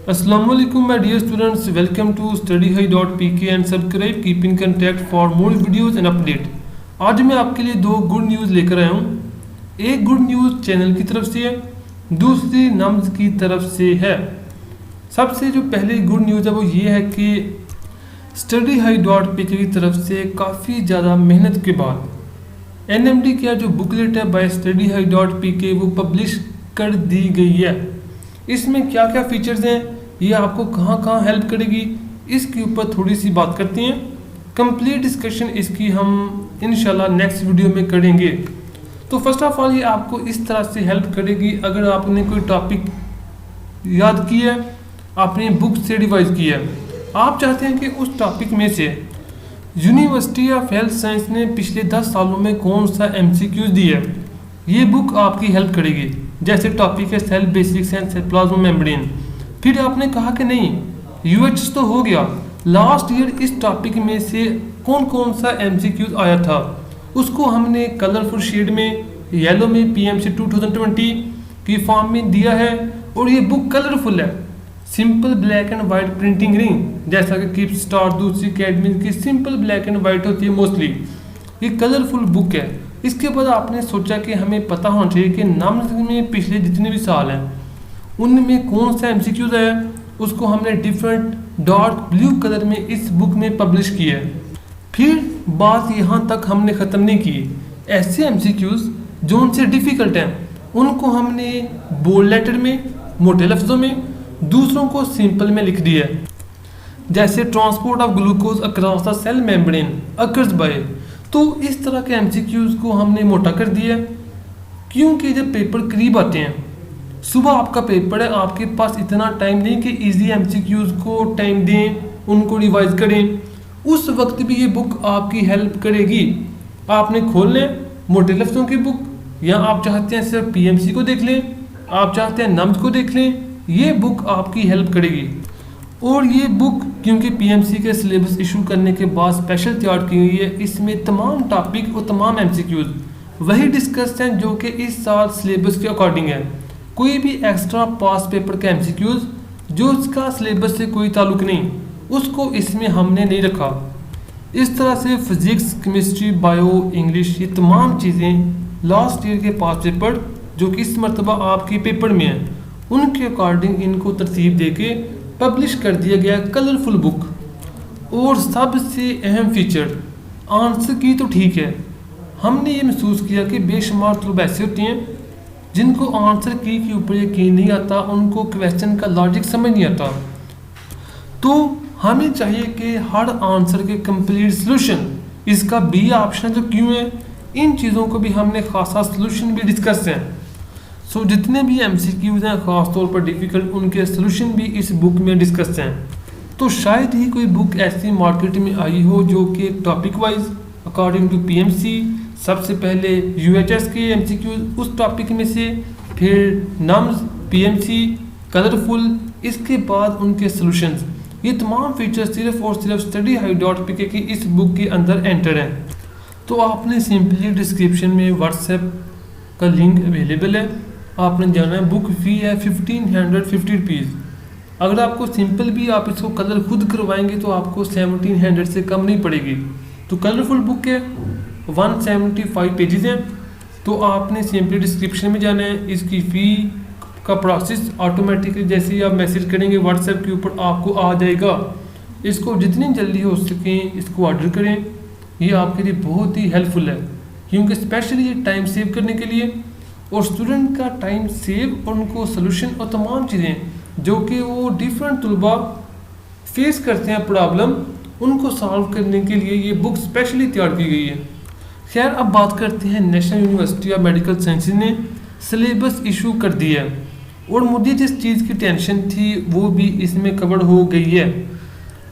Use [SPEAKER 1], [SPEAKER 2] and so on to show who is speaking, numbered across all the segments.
[SPEAKER 1] Assalamualaikum my dear students, welcome to STUDYHIGH.Pk and subscribe keep in contact for more videos and update। आज मैं आपके लिए दो good news लेकर आया हूँ। एक गुड न्यूज़ चैनल की तरफ से है, दूसरी नम्स की तरफ से है। सबसे जो पहली गुड न्यूज़ है वो ये है कि STUDYHIGH.Pk की तरफ से काफ़ी ज़्यादा मेहनत के बाद NMDCAT जो बुकलेट है बाय STUDYHIGH.Pk वो पब्लिश कर दी गई है। इसमें क्या क्या फीचर्स हैं, ये आपको कहाँ कहाँ हेल्प करेगी, इसके ऊपर थोड़ी सी बात करते हैं। कंप्लीट डिस्कशन इसकी हम इंशाल्लाह नेक्स्ट वीडियो में करेंगे। तो फर्स्ट ऑफ ऑल ये आपको इस तरह से हेल्प करेगी, अगर आपने कोई टॉपिक याद किया है, आपने बुक से रिवाइज किया है, आप चाहते हैं कि उस टॉपिक में से यूनिवर्सिटी ऑफ हेल्थ साइंस ने पिछले 10 सालों में कौन सा MCQS दिया है, ये बुक आपकी हेल्प करेगी। जैसे टॉपिक है cell basics and plasma membrane, फिर आपने कहा कि नहीं UHS तो हो गया, लास्ट ईयर इस टॉपिक में से कौन कौन सा MCQS आया था, उसको हमने कलरफुल शेड में येलो में PMC 2020 की फॉर्म में दिया है। और ये बुक कलरफुल है, simple black and white printing ring, जैसा कि कीप स्टार दूसरी अकेडमी की सिंपल ब्लैक एंड वाइट होती है मोस्टली, ये कलरफुल बुक है। इसके बाद आपने सोचा कि हमें पता होना चाहिए कि नम्स में पिछले जितने भी साल हैं उनमें कौन सा MCQS है, उसको हमने डिफरेंट डार्क ब्लू कलर में इस बुक में पब्लिश किया है। फिर बात यहाँ तक हमने ख़त्म नहीं की, ऐसे MCQS जो उनसे डिफ़िकल्ट हैं उनको हमने बोल्ड लेटर में मोटे लफ्ज़ों में, दूसरों को सिंपल में लिख दिया है। जैसे transport of glucose across the cell membrane occurs by, तो इस तरह के MCQS को हमने मोटा कर दिया क्योंकि जब पेपर करीब आते हैं, सुबह आपका पेपर है, आपके पास इतना टाइम नहीं कि इजी MCQS को टाइम दें, उनको रिवाइज करें, उस वक्त भी ये बुक आपकी हेल्प करेगी। आपने खोल लें मोटे लफ्ज़ों की बुक, या आप चाहते हैं सिर्फ PMC को देख लें, आप चाहते हैं नम्स को देख लें, ये बुक आपकी हेल्प करेगी। और ये बुक क्योंकि PMC के सिलेबस इशू करने के बाद स्पेशल तैयार की हुई है, इसमें तमाम टॉपिक और तमाम MCQS वही डिस्कस हैं जो कि इस साल सिलेबस के अकॉर्डिंग है। कोई भी एक्स्ट्रा पास पेपर का MCQS जो इसका सिलेबस से कोई ताल्लुक नहीं, उसको इसमें हमने नहीं रखा। इस तरह से फिज़िक्स, केमिस्ट्री, बायो, इंग्लिश, ये तमाम चीज़ें लास्ट ईयर के पास पेपर जो कि इस मरतबा आपके पेपर में हैं, उनके अकॉर्डिंग इनको तरतीब दे के पब्लिश कर दिया गया कलरफुल बुक। और सबसे अहम फीचर आंसर की तो ठीक है, हमने ये महसूस किया कि बेशुमार तलबा ऐसे होते हैं जिनको आंसर की के ऊपर यकीन नहीं आता, उनको क्वेश्चन का लॉजिक समझ नहीं आता। तो हमें चाहिए कि हर आंसर के कंप्लीट सॉल्यूशन, इसका B ऑप्शन जो क्यों है, इन चीज़ों को भी हमने खासा सॉल्यूशन भी डिस्कस हैं। सो जितने भी MCQS हैं ख़ास तौर पर डिफ़िकल्ट, उनके सॉल्यूशन भी इस बुक में डिस्कस हैं। तो शायद ही कोई बुक ऐसी मार्केट में आई हो जो कि topic wise according to PMC सबसे पहले UHS के MCQS उस टॉपिक में से, फिर नम्स, PMC, कलरफुल, इसके बाद उनके सॉल्यूशंस, ये तमाम फीचर्स सिर्फ और सिर्फ STUDYHIGH.Pk की इस बुक के अंदर एंटर हैं। तो आपने सिंपली डिस्क्रिप्शन में व्हाट्सएप का लिंक अवेलेबल है, आपने जाना है। बुक फ़ी है 1550 रुपीज़। अगर आपको सिंपल भी आप इसको कलर खुद करवाएंगे तो आपको 1700 से कम नहीं पड़ेगी। तो कलरफुल बुक है, 175 पेजेस हैं। तो आपने सिंपली डिस्क्रिप्शन में जाना है, इसकी फ़ी का प्रोसेस ऑटोमेटिकली जैसे ही आप मैसेज करेंगे व्हाट्सएप के ऊपर आपको आ जाएगा। इसको जितनी जल्दी हो सके इसको ऑर्डर करें, ये आपके लिए बहुत ही हेल्पफुल है क्योंकि स्पेशली ये टाइम सेव करने के लिए, और स्टूडेंट का टाइम सेव, उनको सोल्यूशन और तमाम चीज़ें जो कि वो डिफरेंट तलबा फेस करते हैं प्रॉब्लम, उनको सॉल्व करने के लिए ये बुक स्पेशली तैयार की गई है। खैर अब बात करते हैं, national university of medical sciences ने सिलेबस इशू कर दिया है और मुझे जिस चीज़ की टेंशन थी वो भी इसमें कवर हो गई है।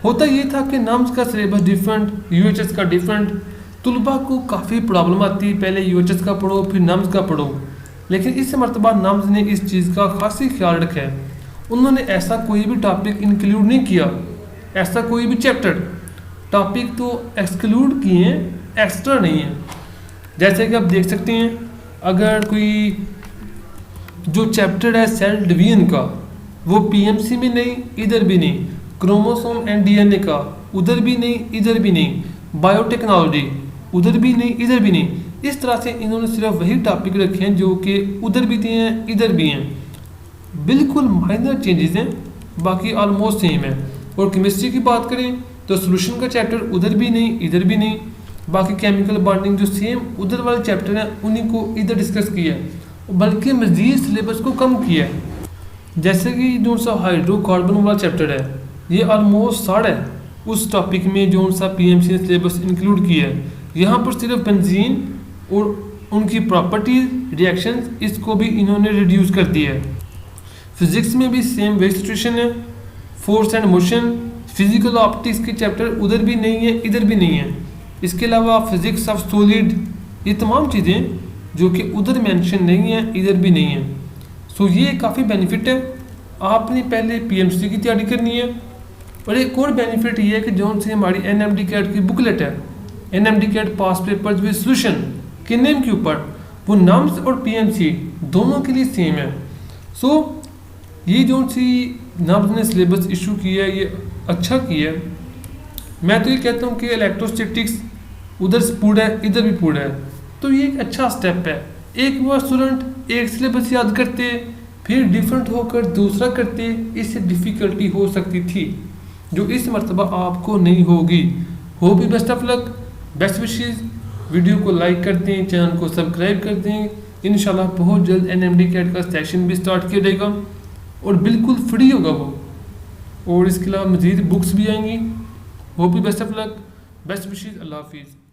[SPEAKER 1] होता ये था कि नम्स का सिलेबस डिफरेंट, UHS का डिफरेंट, तलबा को काफ़ी प्रॉब्लम आती है, पहले UHS का पढ़ो फिर नम्स का पढ़ो। लेकिन इस मरतबा नम्स ने इस चीज़ का खासी ख्याल रखा है, उन्होंने ऐसा कोई भी टॉपिक इंक्लूड नहीं किया, ऐसा कोई भी चैप्टर टॉपिक तो एक्सक्लूड किए हैं, एक्स्ट्रा नहीं है। जैसे कि आप देख सकते हैं, अगर कोई जो चैप्टर है सेल डिवीजन का, वो पीएमसी में नहीं, इधर भी नहीं, क्रोमोसोम एंड डीएनए का उधर भी नहीं, इधर भी नहीं, बायोटेक्नोलॉजी उधर भी नहीं, इधर भी नहीं। इस तरह से इन्होंने सिर्फ वही टॉपिक रखे हैं जो कि उधर भी दिए हैं, इधर भी हैं। बिल्कुल माइनर चेंजेस हैं, बाकी ऑलमोस्ट सेम है। और केमिस्ट्री की बात करें तो सोल्यूशन का चैप्टर उधर भी नहीं, इधर भी नहीं। बाकी केमिकल बॉन्डिंग जो सेम उधर वाले चैप्टर हैं उन्हीं को इधर डिस्कस किया है, बल्कि मजीद सिलेबस को कम किया है। जैसे कि जो सा हाइड्रोकार्बन वाला चैप्टर है ये ऑलमोस्ट साढ़ है उस टॉपिक में जो सा पीएमसी ने सिलेबस इंक्लूड किया है। यहाँ पर सिर्फ बेंजीन और उनकी प्रॉपर्टीज रिएक्शंस इसको भी इन्होंने रिड्यूस कर दिया है। फिजिक्स में भी सेम वही सिचुएशन है, force and motion, physical optics के चैप्टर उधर भी नहीं है, इधर भी नहीं है। इसके अलावा फिजिक्स ऑफ सॉलिड, ये तमाम चीज़ें जो कि उधर मेंशन नहीं है, इधर भी नहीं है। सो ये काफ़ी बेनिफिट है। आपने पहले पीएमसी की तैयारी करनी है। और एक और बेनिफिट ये है कि जो से हमारी NMDCAT की बुकलेट है, NMDCAT pass papers with solution के नेम के ऊपर, वो नम्स और पीएमसी दोनों के लिए सेम है। सो ये जो सी नम्स ने सिलेबस इशू किया है ये अच्छा किया है। मैं तो ये कहता हूँ कि इलेक्ट्रोस्टैटिक्स उधर पूरा है, इधर भी पूरा है, तो ये एक अच्छा स्टेप है। एक बार स्टूडेंट एक सिलेबस याद करते फिर डिफरेंट होकर दूसरा करते, इससे डिफ़िकल्टी हो सकती थी जो इस मरतबा आपको नहीं होगी। हो भी best of luck, best wishes. Video को लाइक कर दें, चैनल को सब्सक्राइब कर दें। इंशाल्लाह बहुत जल्द NMDCAT का सेशन भी स्टार्ट किया जाएगा और बिल्कुल फ्री होगा वो। और इसके अलावा मज़ीद बुक्स भी आएंगी। वो भी best of luck, best wishes. अल्लाह हाफिज़।